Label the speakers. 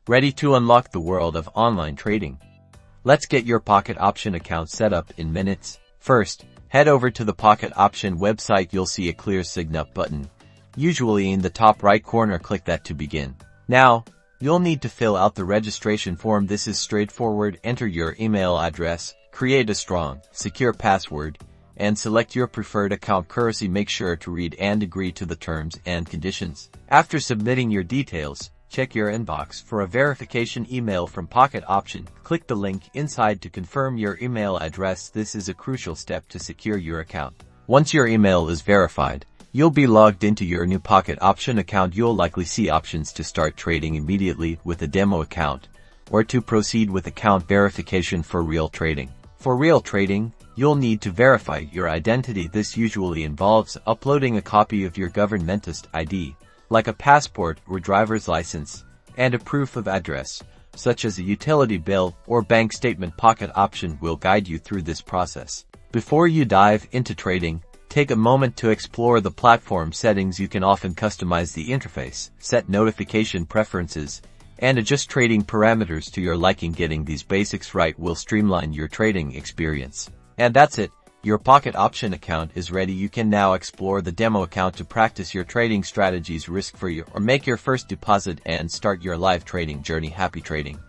Speaker 1: Ready to unlock the world of online trading? Let's get your Pocket Option account set up in minutes. First, head over to the Pocket Option website. You'll see a clear sign up button. Usually in the top right corner, click that to begin. Now, you'll need to fill out the registration form. This is straightforward. Enter your email address, create a strong, secure password, and select your preferred account currency. Make sure to read and agree to the terms and conditions. After submitting your details, check your inbox for a verification email from Pocket Option. Click the link inside to confirm your email address. This is a crucial step to secure your account. Once your email is verified, you'll be logged into your new Pocket Option account. You'll likely see options to start trading immediately with a demo account, or to proceed with account verification for real trading. For real trading, you'll need to verify your identity. This usually involves uploading a copy of your governmentist ID, like a passport or driver's license, and a proof of address, such as a utility bill or bank statement. Pocket Option will guide you through this process. Before you dive into trading, take a moment to explore the platform settings. You can often customize the interface, set notification preferences, and adjust trading parameters to your liking. Getting these basics right will streamline your trading experience. And that's it. Your Pocket Option account is ready. You can now explore the demo account to practice your trading strategies risk-free, or make your first deposit and start your live trading journey. Happy trading!